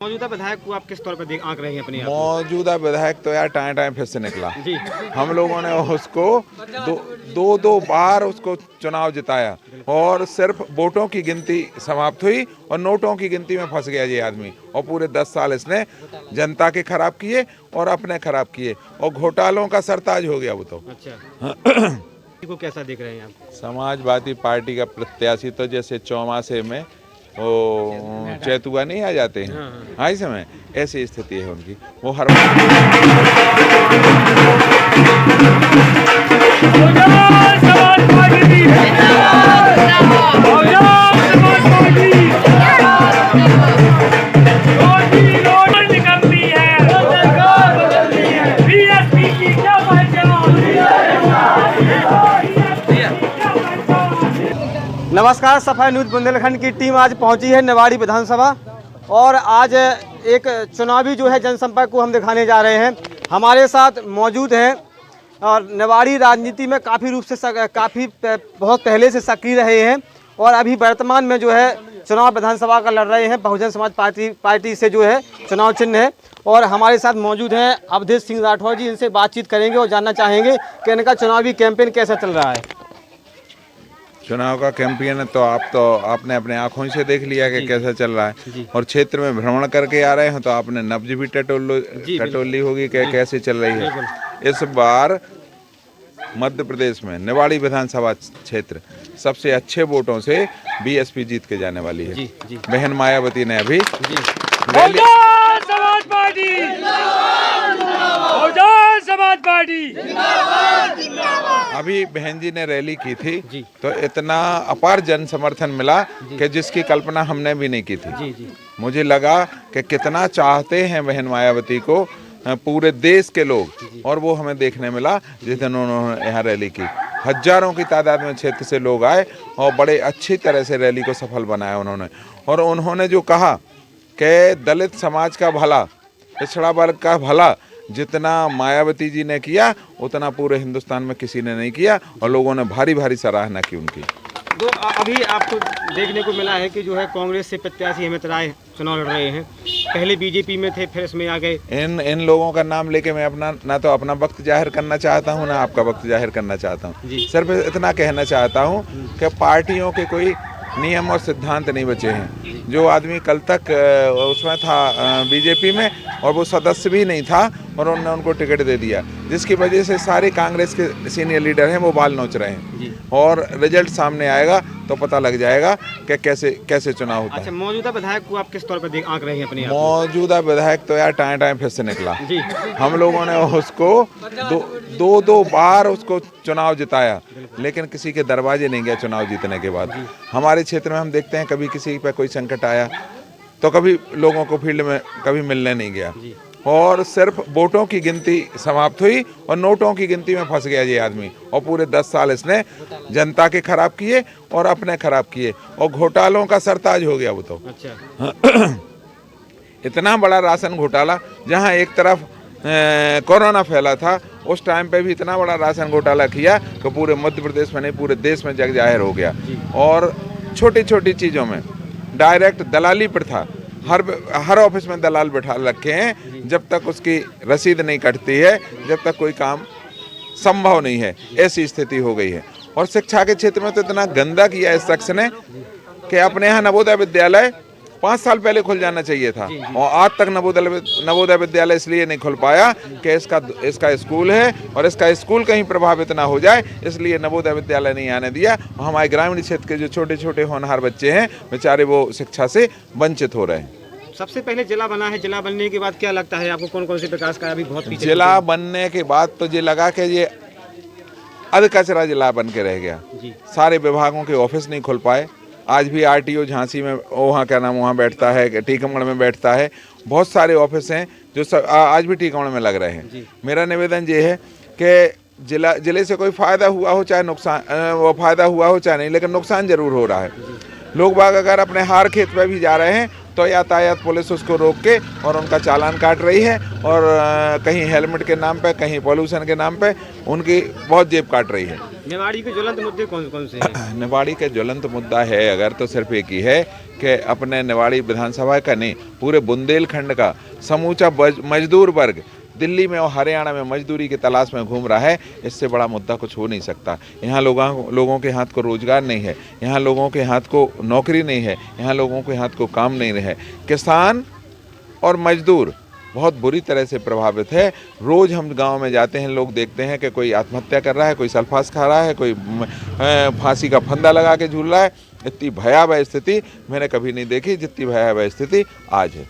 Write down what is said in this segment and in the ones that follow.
मौजूदा विधायक को आप किस तौर पर आंक रहे हैं अपने आप को? मौजूदा विधायक तो यार टाइम टाइम फिर से निकला जी। हम लोगों ने उसको दो बार उसको चुनाव जिताया और सिर्फ वोटों की गिनती समाप्त हुई और नोटों की गिनती में फंस गया ये आदमी। और पूरे 10 साल इसने जनता के खराब किए और अपने खराब किए और घोटालों का सरताज हो गया वो तो। अच्छा को कैसा देख रहे हैं आप? समाजवादी पार्टी का प्रत्याशी तो जैसे चौमासे में वो चैतुआ नहीं आ जाते हैं, हाँ इस समय ऐसी स्थिति है उनकी। वो हर नमस्कार, सफाई न्यूज बुंदेलखंड की टीम आज पहुंची है निवाड़ी विधानसभा और आज एक चुनावी जो है जनसंपर्क को हम दिखाने जा रहे हैं। हमारे साथ मौजूद हैं और निवाड़ी राजनीति में काफ़ी रूप से बहुत पहले से सक्रिय रहे हैं और अभी वर्तमान में जो है चुनाव विधानसभा का लड़ रहे हैं। बहुजन समाज पार्टी से जो है चुनाव चिन्ह है और हमारे साथ मौजूद हैं अवधेश सिंह राठौर जी। इनसे बातचीत करेंगे और जानना चाहेंगे कि इनका चुनावी कैंपेन कैसा चल रहा है। चुनाव का कैंपेन तो आपने अपने आंखों से देख लिया कि कैसा चल रहा है और क्षेत्र में भ्रमण करके आ रहे हैं तो आपने नब्ज भी टटोली होगी कि कैसे चल रही है। इस बार मध्य प्रदेश में निवाड़ी विधानसभा क्षेत्र सबसे अच्छे वोटों से बीएसपी जीत के जाने वाली है। बहन मायावती ने अभी बहन जी ने रैली की थी तो इतना अपार जन समर्थन मिला कि जिसकी कल्पना हमने भी नहीं की थी। मुझे लगा कि कितना चाहते हैं बहन मायावती को पूरे देश के लोग और वो हमें देखने मिला जिस दिन उन्होंने यहाँ रैली की। हजारों की तादाद में क्षेत्र से लोग आए और बड़े अच्छी तरह से रैली को सफल बनाया उन्होंने। और उन्होंने जो कहा कि दलित समाज का भला, पिछड़ा वर्ग का भला जितना मायावती जी ने किया उतना पूरे हिंदुस्तान में किसी ने नहीं किया और लोगों ने भारी भारी सराहना की उनकी। तो अभी आपको देखने को मिला है कि जो है कांग्रेस से प्रत्याशी हेमंत राय चुनाव लड़ रहे हैं। पहले बीजेपी में थे, फिर इसमें आ गए। इन लोगों का नाम लेके मैं ना तो अपना वक्त जाहिर करना चाहता हूं, ना आपका वक्त जाहिर करना चाहता हूं। सिर्फ इतना कहना चाहता हूं कि पार्टियों के कोई नियम और सिद्धांत नहीं बचे हैं। जो आदमी कल तक उसमें था बीजेपी में और वो सदस्य भी नहीं था और उन्होंने उनको टिकट दे दिया, जिसकी वजह से सारे कांग्रेस के सीनियर लीडर हैं वो बाल नोच रहे हैं और रिजल्ट सामने आएगा तो पता लग जाएगा कि कैसे चुनाव होता है। अच्छा, मौजूदा विधायक को आप किस तौर पर आंक रहे हैं अपने आप? मौजूदा विधायक तो यार टाइम फिर से निकला हम लोगों ने उसको दो बार उसको चुनाव जिताया लेकिन किसी के दरवाजे नहीं गया चुनाव जीतने के बाद। हमारे क्षेत्र में हम देखते हैं कभी किसी पर कोई संकट आया तो कभी लोगों को फील्ड में कभी मिलने नहीं गया और सिर्फ वोटों की गिनती समाप्त हुई और नोटों की गिनती में फंस गया ये आदमी। और पूरे 10 साल इसने जनता के खराब किए और अपने खराब किए और घोटालों का सरताज हो गया वो तो। अच्छा। इतना बड़ा राशन घोटाला, जहां एक तरफ कोरोना फैला था उस टाइम पे भी इतना बड़ा राशन घोटाला किया कि पूरे मध्य प्रदेश में नहीं पूरे देश में जग जाहिर हो गया। और छोटी छोटी चीज़ों में डायरेक्ट दलाली प्रथा, हर ऑफिस में दलाल बैठा रखे हैं। जब तक उसकी रसीद नहीं कटती है जब तक कोई काम संभव नहीं है, ऐसी स्थिति हो गई है। और शिक्षा के क्षेत्र में तो इतना गंदा किया इस शख्स ने कि अपने यहाँ नवोदय विद्यालय 5 साल पहले खुल जाना चाहिए था और आज तक नवोदय विद्यालय इसलिए नहीं खुल पाया कि इसका स्कूल है और इसका स्कूल कहीं प्रभावित ना हो जाए, इसलिए नवोदय विद्यालय नहीं आने दिया। और हमारे ग्रामीण क्षेत्र के जो छोटे छोटे होनहार बच्चे हैं बेचारे वो शिक्षा से वंचित हो रहे हैं। सबसे पहले जिला बना है, जिला बनने के बाद क्या लगता है आपको कौन कौन से विकास का अभी बहुत पीछे? जिला बनने के बाद तो ये लगा कि ये अधकचरा जिला बन के रह गया। सारे विभागों के ऑफिस नहीं खुल पाए। आज भी आरटीओ झांसी में वहाँ क्या नाम वहाँ बैठता है, टीकमगढ़ में बैठता है। बहुत सारे ऑफिस हैं जो आज भी टीकमगढ़ में लग रहे हैं। मेरा निवेदन ये है कि जिले से कोई फ़ायदा हुआ हो चाहे नुकसान, वो फ़ायदा हुआ हो चाहे नहीं, लेकिन नुकसान ज़रूर हो रहा है। लोग बाग अगर अपने हार खेत पे भी जा रहे हैं तो यातायात पुलिस उसको रोक के और उनका चालान काट रही है और कहीं हेलमेट के नाम पे, कहीं पॉल्यूशन के नाम पे उनकी बहुत जेब काट रही है। निवाड़ी के ज्वलंत मुद्दे कौन कौन से हैं? निवाड़ी का ज्वलंत मुद्दा है अगर तो सिर्फ एक ही है कि अपने निवाड़ी विधानसभा का नहीं, पूरे बुंदेलखंड का समूचा मजदूर वर्ग दिल्ली में और हरियाणा में मजदूरी की तलाश में घूम रहा है। इससे बड़ा मुद्दा कुछ हो नहीं सकता। यहाँ लोगों के हाथ को रोजगार नहीं है, यहाँ लोगों के हाथ को नौकरी नहीं है, यहाँ लोगों के हाथ को काम नहीं रहे। किसान और मजदूर बहुत बुरी तरह से प्रभावित है। रोज़ हम गांव में जाते हैं, लोग देखते हैं कि कोई आत्महत्या कर रहा है, कोई सल्फास खा रहा है, कोई फांसी का फंदा लगा के झूल रहा है। इतनी भयावह स्थिति मैंने कभी नहीं देखी जितनी भयावह स्थिति आज है।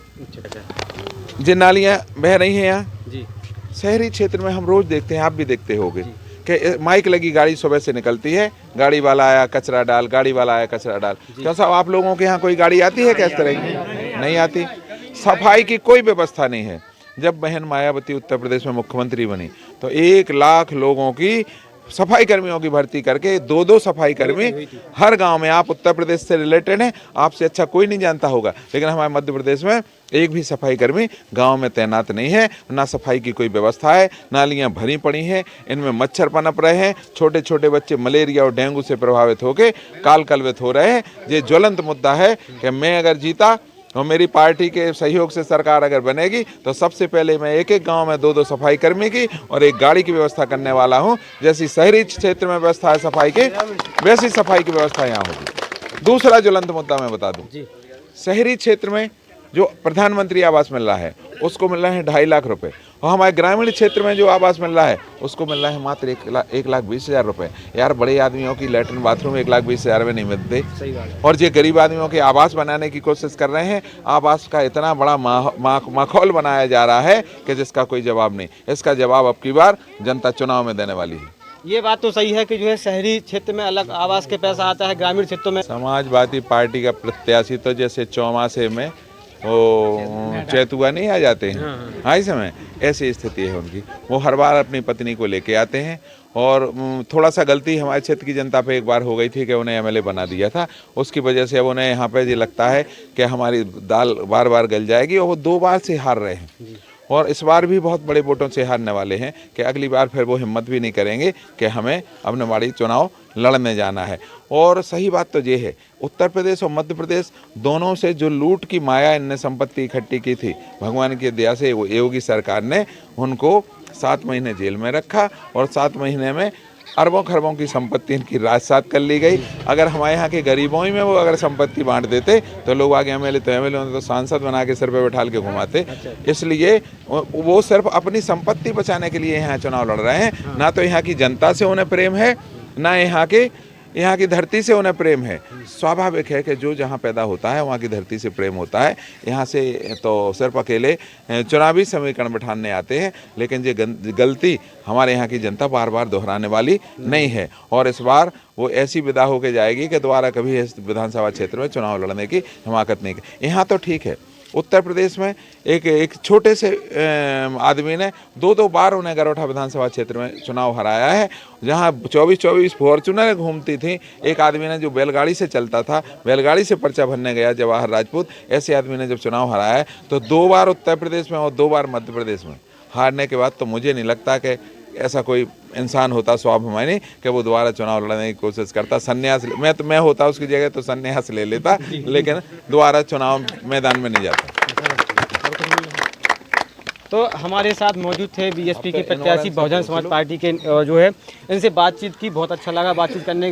जिन नालियाँ बह रही हैं यहाँ जी, शहरी क्षेत्र में हम रोज़ देखते हैं, आप भी देखते होगे कि माइक लगी गाड़ी सुबह से निकलती है, गाड़ी वाला आया कचरा डाल, गाड़ी वाला आया कचरा डाल। क्या साहब आप लोगों के यहाँ कोई गाड़ी आती है क्या इस तरह की? नहीं आती। सफाई की कोई व्यवस्था नहीं है। जब बहन मायावती उत्तर प्रदेश में मुख्यमंत्री बनी तो 1 लाख लोगों की सफाई कर्मियों की भर्ती करके 2-2 सफाई कर्मी हर गांव में। आप उत्तर प्रदेश से रिलेटेड हैं, आपसे अच्छा कोई नहीं जानता होगा, लेकिन हमारे मध्य प्रदेश में एक भी सफाई कर्मी गांव में तैनात नहीं है। ना सफाई की कोई व्यवस्था है, नालियां भरी पड़ी हैं, इनमें मच्छर पनप रहे हैं, छोटे छोटे बच्चे मलेरिया और डेंगू से प्रभावित होकर काल कलवित हो रहे हैं। ये ज्वलंत मुद्दा है कि मैं अगर जीता और मेरी पार्टी के सहयोग से सरकार अगर बनेगी तो सबसे पहले मैं एक गांव में 2-2 सफाई कर्मी की और एक गाड़ी की व्यवस्था करने वाला हूं। जैसी शहरी क्षेत्र में व्यवस्था है सफाई की, वैसी सफाई की व्यवस्था यहाँ होगी। दूसरा ज्वलंत मुद्दा मैं बता दूं, शहरी क्षेत्र में जो प्रधानमंत्री आवास मिल रहा है उसको मिल रहा है 2.5 लाख रुपए, और हमारे ग्रामीण क्षेत्र में जो आवास मिल रहा है उसको मिल रहा है मात्र 1,20,000 रुपए। यार बड़े आदमियों की लैट्रिन बाथरूम 1,20,000 में नहीं मिलते। सही बात है। और ये गरीब आदमियों के आवास बनाने की कोशिश कर रहे हैं। आवास का इतना बड़ा माहौल बनाया जा रहा है कि जिसका कोई जवाब नहीं। इसका जवाब अब की बार जनता चुनाव में देने वाली है। ये बात तो सही है कि जो है शहरी क्षेत्र में अलग आवास के पैसा आता है, ग्रामीण क्षेत्रों में। समाजवादी पार्टी का प्रत्याशी तो जैसे चौमासे में वो चैतुआ नहीं आ जाते हैं, हाँ इस समय ऐसी स्थिति है उनकी। वो हर बार अपनी पत्नी को लेके आते हैं, और थोड़ा सा गलती हमारे क्षेत्र की जनता पे एक बार हो गई थी कि उन्हें एमएलए बना दिया था। उसकी वजह से अब उन्हें यहाँ पे ये लगता है कि हमारी दाल बार बार गल जाएगी, और वो 2 बार से हार रहे हैं और इस बार भी बहुत बड़े वोटों से हारने वाले हैं कि अगली बार फिर वो हिम्मत भी नहीं करेंगे कि हमें अब निवाड़ी चुनाव लड़ने जाना है। और सही बात तो ये है, उत्तर प्रदेश और मध्य प्रदेश दोनों से जो लूट की माया इनने संपत्ति इकट्ठी की थी, भगवान की दया से योगी सरकार ने उनको 7 महीने जेल में रखा और 7 महीने में अरबों खरबों की संपत्ति इनकी राजसात कर ली गई। अगर हमारे यहाँ के गरीबों ही में वो अगर संपत्ति बांट देते तो लोग आगे एमएलए तो सांसद बना के सिर पे बैठा के घुमाते। इसलिए वो सिर्फ अपनी संपत्ति बचाने के लिए यहाँ चुनाव लड़ रहे हैं। ना तो यहाँ की जनता से उन्हें प्रेम है, ना यहाँ की धरती से उन्हें प्रेम है। स्वाभाविक है कि जो जहाँ पैदा होता है वहाँ की धरती से प्रेम होता है। यहाँ से तो सिर्फ अकेले चुनावी समीकरण बिठाने आते हैं, लेकिन ये गलती हमारे यहाँ की जनता बार बार दोहराने वाली नहीं है। और इस बार वो ऐसी विदा होके जाएगी कि दोबारा कभी इस विधानसभा क्षेत्र में चुनाव लड़ने की हिमाकत नहीं की। यहाँ तो ठीक है, उत्तर प्रदेश में एक छोटे से आदमी ने 2-2 बार उन्हें गरोठा विधानसभा क्षेत्र में चुनाव हराया है। जहां 24-24 फॉर्चूनर घूमती थी, एक आदमी ने जो बैलगाड़ी से चलता था, बैलगाड़ी से पर्चा भरने गया जवाहर राजपूत, ऐसे आदमी ने जब चुनाव हराया है तो 2 बार उत्तर प्रदेश में और 2 बार मध्य प्रदेश में हारने के बाद तो मुझे नहीं लगता कि ऐसा कोई इंसान होता स्वाभिमानी कि वो दोबारा चुनाव लड़ने की कोशिश करता। संन्यास मैं होता उसकी जगह तो संन्यास ले लेता, लेकिन दोबारा चुनाव मैदान में नहीं जाता। तो हमारे साथ मौजूद थे बीएसपी के प्रत्याशी बहुजन समाज पार्टी के जो है, इनसे बातचीत की, बहुत अच्छा लगा बातचीत करने के बाद।